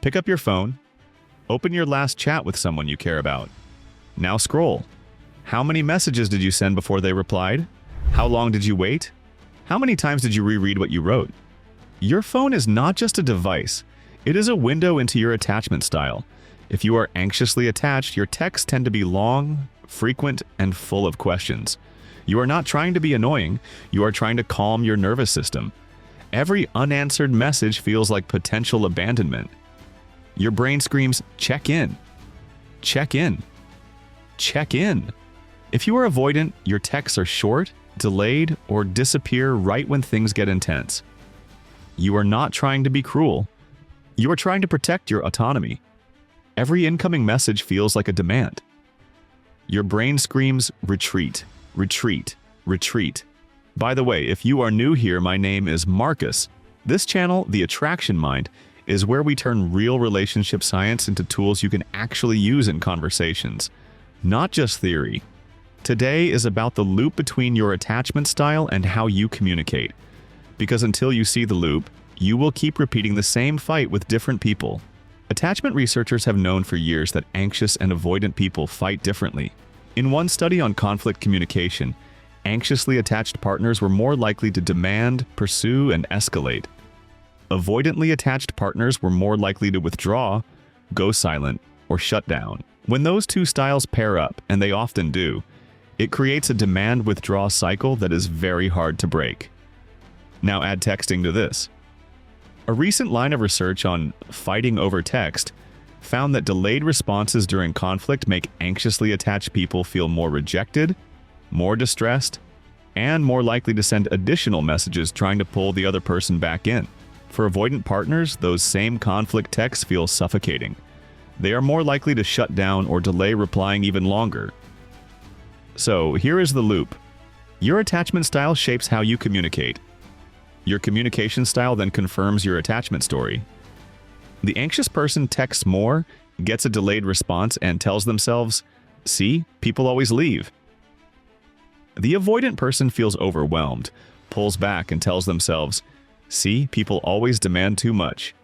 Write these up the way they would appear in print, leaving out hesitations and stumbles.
Pick up your phone. Open your last chat with someone you care about. Now scroll. How many messages did you send before they replied? How long did you wait? How many times did you reread what you wrote? Your phone is not just a device. It is a window into your attachment style. If you are anxiously attached, your texts tend to be long, frequent, and full of questions. You are not trying to be annoying. You are trying to calm your nervous system. Every unanswered message feels like potential abandonment. Your brain screams, check in. Check in. Check in. If you are avoidant, your texts are short, delayed, or disappear right when things get intense. You are not trying to be cruel. You are trying to protect your autonomy. Every incoming message feels like a demand. Your brain screams, retreat, retreat, retreat. By the way, if you are new here, my name is Marcus. This channel, The Attraction Mind, is where we turn real relationship science into tools you can actually use in conversations, not just theory. Today is about the loop between your attachment style and how you communicate. Because until you see the loop, you will keep repeating the same fight with different people. Attachment researchers have known for years that anxious and avoidant people fight differently. In one study on conflict communication, anxiously attached partners were more likely to demand, pursue, and escalate. Avoidantly attached partners were more likely to withdraw, go silent, or shut down. When those two styles pair up, and they often do, it creates a demand-withdraw cycle that is very hard to break. Now add texting to this. A recent line of research on fighting over text found that delayed responses during conflict make anxiously attached people feel more rejected, more distressed, and more likely to send additional messages trying to pull the other person back in. For avoidant partners, those same conflict texts feel suffocating. They are more likely to shut down or delay replying even longer. So, here is the loop. Your attachment style shapes how you communicate. Your communication style then confirms your attachment story. The anxious person texts more, gets a delayed response, and tells themselves, "See, people always leave." The avoidant person feels overwhelmed, pulls back, and tells themselves, "See, people always demand too much."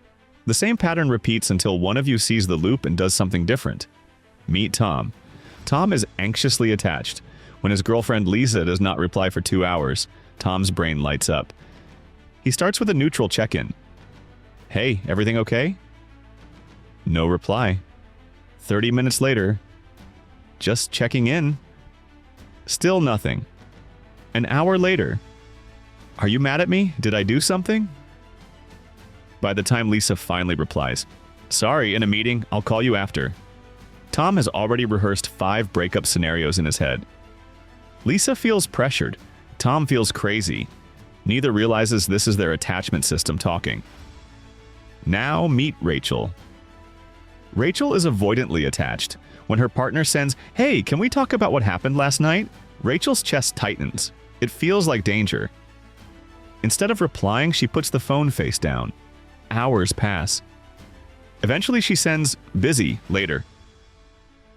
The same pattern repeats until one of you sees the loop and does something different. Meet Tom. Tom is anxiously attached. When his girlfriend Lisa does not reply for 2 hours, Tom's brain lights up. He starts with a neutral check-in. "Hey, everything okay?" No reply. 30 minutes later, "Just checking in." Still nothing. An hour later, "Are you mad at me? Did I do something?" By the time Lisa finally replies, "Sorry, in a meeting, I'll call you after," Tom has already rehearsed 5 breakup scenarios in his head. Lisa feels pressured. Tom feels crazy. Neither realizes this is their attachment system talking. Now meet Rachel. Rachel is avoidantly attached. When her partner sends, "Hey, can we talk about what happened last night?" Rachel's chest tightens. It feels like danger. Instead of replying, she puts the phone face down. Hours pass. Eventually she sends, "Busy, later."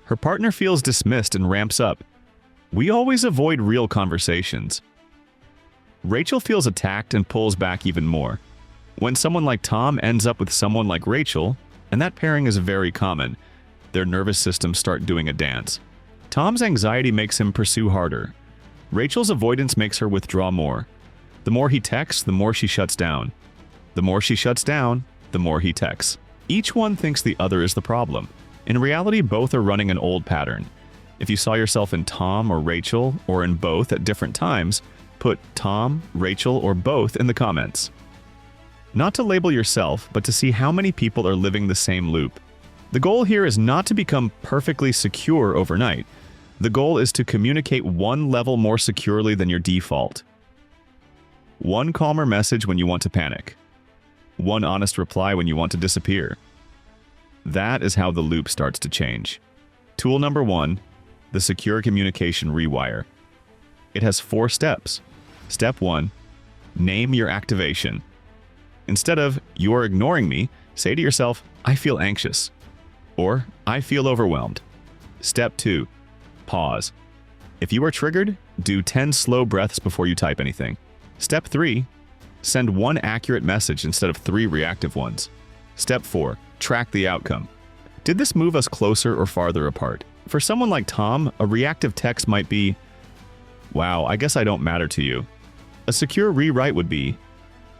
Her partner feels dismissed and ramps up. We always avoid real conversations. Rachel feels attacked and pulls back even more. When someone like Tom ends up with someone like Rachel, and that pairing is very common, their nervous systems start doing a dance. Tom's anxiety makes him pursue harder. Rachel's avoidance makes her withdraw more. The more he texts, the more she shuts down. The more she shuts down, the more he texts. Each one thinks the other is the problem. In reality, both are running an old pattern. If you saw yourself in Tom or Rachel, or in both at different times, put Tom, Rachel, or both in the comments. Not to label yourself, but to see how many people are living the same loop. The goal here is not to become perfectly secure overnight. The goal is to communicate one level more securely than your default. One calmer message when you want to panic. One honest reply when you want to disappear. That is how the loop starts to change. Tool number 1, the Secure Communication Rewire. It has 4 steps. Step 1, name your activation. Instead of, "You're ignoring me," say to yourself, "I feel anxious," or "I feel overwhelmed." Step 2, pause. If you are triggered, do 10 slow breaths before you type anything. Step 3, send one accurate message instead of 3 reactive ones. Step 4. Track the outcome. Did this move us closer or farther apart? For someone like Tom, a reactive text might be, "Wow, I guess I don't matter to you." A secure rewrite would be,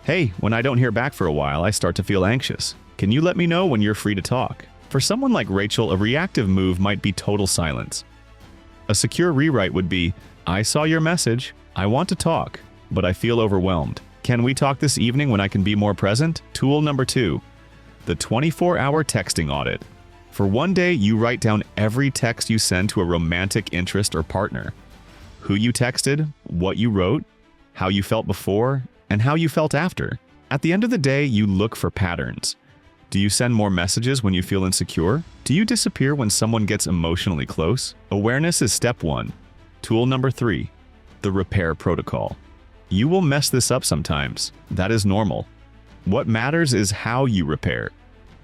"Hey, when I don't hear back for a while, I start to feel anxious. Can you let me know when you're free to talk?" For someone like Rachel, a reactive move might be total silence. A secure rewrite would be, "I saw your message. I want to talk, but I feel overwhelmed. Can we talk this evening when I can be more present?" Tool number 2. The 24-hour texting audit. For one day, you write down every text you send to a romantic interest or partner. Who you texted, what you wrote, how you felt before, and how you felt after. At the end of the day, you look for patterns. Do you send more messages when you feel insecure? Do you disappear when someone gets emotionally close? Awareness is step 1. Tool number 3. The repair protocol. You will mess this up sometimes. That is normal. What matters is how you repair.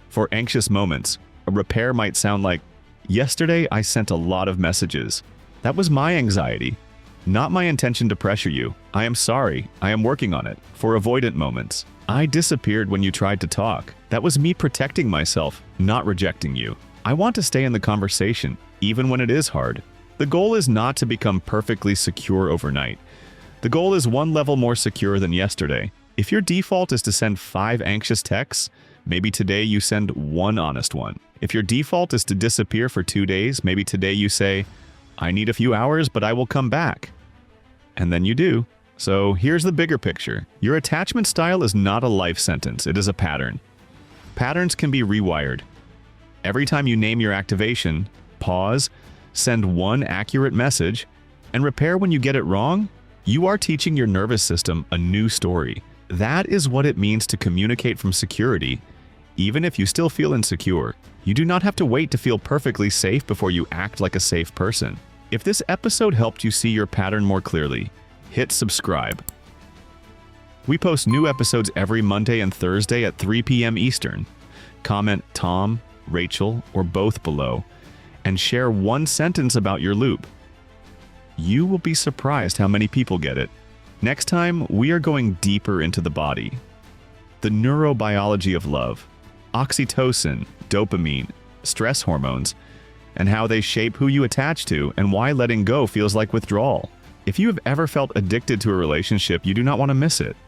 For anxious moments, a repair might sound like, "Yesterday I sent a lot of messages. That was my anxiety. Not my intention to pressure you. I am sorry. I am working on it." For avoidant moments, "I disappeared when you tried to talk. That was me protecting myself, not rejecting you. I want to stay in the conversation, even when it is hard." The goal is not to become perfectly secure overnight. The goal is one level more secure than yesterday. If your default is to send 5 anxious texts, maybe today you send 1 honest one. If your default is to disappear for 2 days, maybe today you say, "I need a few hours, but I will come back." And then you do. So here's the bigger picture. Your attachment style is not a life sentence, it is a pattern. Patterns can be rewired. Every time you name your activation, pause, send 1 accurate message, and repair when you get it wrong, you are teaching your nervous system a new story. That is what it means to communicate from security, even if you still feel insecure. You do not have to wait to feel perfectly safe before you act like a safe person. If this episode helped you see your pattern more clearly, hit subscribe. We post new episodes every Monday and Thursday at 3 p.m. Eastern. Comment Tom, Rachel, or both below, and share 1 sentence about your loop. You will be surprised how many people get it. Next time, we are going deeper into the body. The neurobiology of love, oxytocin, dopamine, stress hormones, and how they shape who you attach to and why letting go feels like withdrawal. If you have ever felt addicted to a relationship, you do not want to miss it.